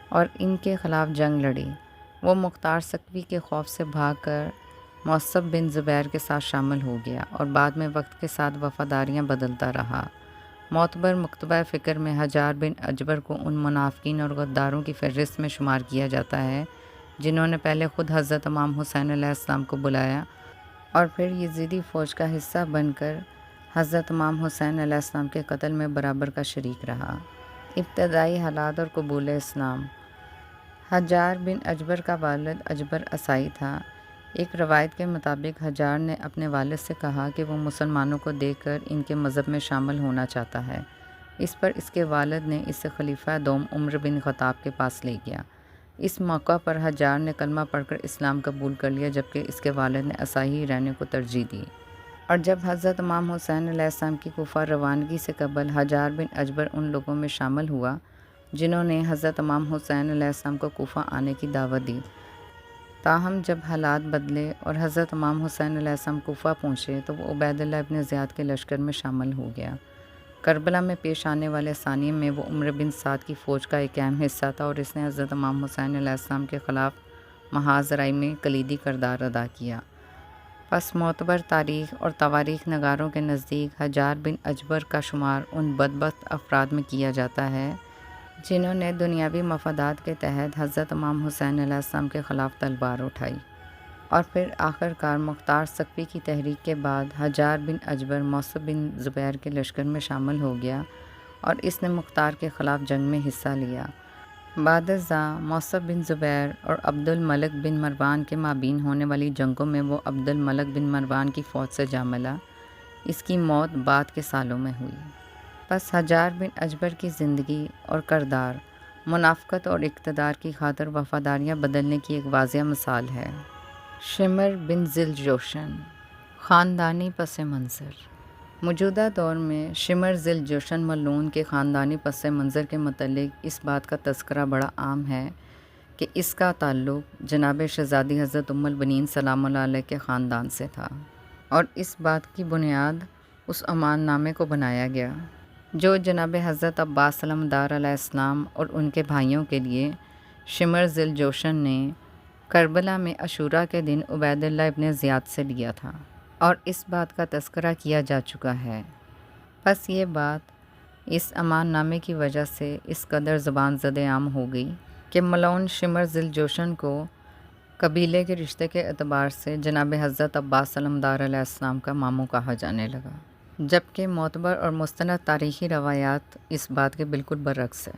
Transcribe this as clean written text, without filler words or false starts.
اور ان کے خلاف جنگ لڑی۔ وہ مختار ثقفی کے خوف سے بھاگ کر معصب بن زبیر کے ساتھ شامل ہو گیا اور بعد میں وقت کے ساتھ وفاداریاں بدلتا رہا۔ معتبر مکتبہ فکر میں حجار بن اجبر کو ان منافقین اور غداروں کی فہرست میں شمار کیا جاتا ہے جنہوں نے پہلے خود حضرت امام حسین علیہ السلام کو بلایا اور پھر یزیدی فوج کا حصہ بن کر حضرت امام حسین علیہ السلام کے قتل میں برابر کا شریک رہا۔ ابتدائی حالات اور قبول اسلام۔ حجار بن اجبر کا والد اجبر عصائی تھا۔ ایک روایت کے مطابق حجار نے اپنے والد سے کہا کہ وہ مسلمانوں کو دیکھ کر ان کے مذہب میں شامل ہونا چاہتا ہے۔ اس پر اس کے والد نے اسے خلیفہ دوم عمر بن خطاب کے پاس لے گیا۔ اس موقع پر حجار نے کلمہ پڑھ کر اسلام قبول کر لیا جبکہ اس کے والد نے عصائی رہنے کو ترجیح دی۔ اور جب حضرت امام حسین علیہ السلام کی کوفہ روانگی سے قبل حجار بن اجبر ان لوگوں میں شامل ہوا جنہوں نے حضرت امام حسین علیہ السلام کو کوفہ آنے کی دعوت دی۔ تاہم جب حالات بدلے اور حضرت امام حسین علیہ السلام کوفہ پہنچے تو وہ عبید اللہ ابن زیاد کے لشکر میں شامل ہو گیا۔ کربلا میں پیش آنے والے ثانیے میں وہ عمر بن سعد کی فوج کا ایک اہم حصہ تھا اور اس نے حضرت امام حسین علیہ السلام کے خلاف محاذ رائی میں کلیدی کردار ادا کیا۔ پس معتبر تاریخ اور تواریخ نگاروں کے نزدیک حجار بن اجبر کا شمار ان بدبخت افراد میں کیا جاتا ہے جنہوں نے دنیاوی مفادات کے تحت حضرت امام حسین علیہ السلام کے خلاف تلوار اٹھائی، اور پھر آخر کار مختار ثقفی کی تحریک کے بعد حجار بن اجبر معصب بن زبیر کے لشکر میں شامل ہو گیا اور اس نے مختار کے خلاف جنگ میں حصہ لیا۔ بعد ازاں معصب بن زبیر اور عبد الملک بن مروان کے مابین ہونے والی جنگوں میں وہ عبد الملک بن مروان کی فوج سے جا ملا۔ اس کی موت بعد کے سالوں میں ہوئی۔ پس حجار بن اجبر کی زندگی اور کردار منافقت اور اقتدار کی خاطر وفاداریاں بدلنے کی ایک واضح مثال ہے۔ شمر بن ذی الجوشن، خاندانی پس منظر۔ موجودہ دور میں شمر ذی الجوشن ملعون کے خاندانی پس منظر کے متعلق اس بات کا تذکرہ بڑا عام ہے کہ اس کا تعلق جناب شہزادی حضرت ام البنین سلام اللہ علیہ کے خاندان سے تھا، اور اس بات کی بنیاد اس امان نامے کو بنایا گیا جو جناب حضرت عباس سلامدار علیہ السلام اور ان کے بھائیوں کے لیے شمر ذی الجوشن نے کربلا میں عاشوراء کے دن عبید اللہ ابن زیاد سے لیا تھا، اور اس بات کا تذکرہ کیا جا چکا ہے۔ پس یہ بات اس امان نامے کی وجہ سے اس قدر زبان زد عام ہو گئی کہ ملعون شمر ذی الجوشن کو قبیلے کے رشتے کے اعتبار سے جناب حضرت عباس سلامدار علیہ السلام کا ماموں کہا جانے لگا، جبکہ معتبر اور مستند تاریخی روایات اس بات کے بالکل برعکس ہے۔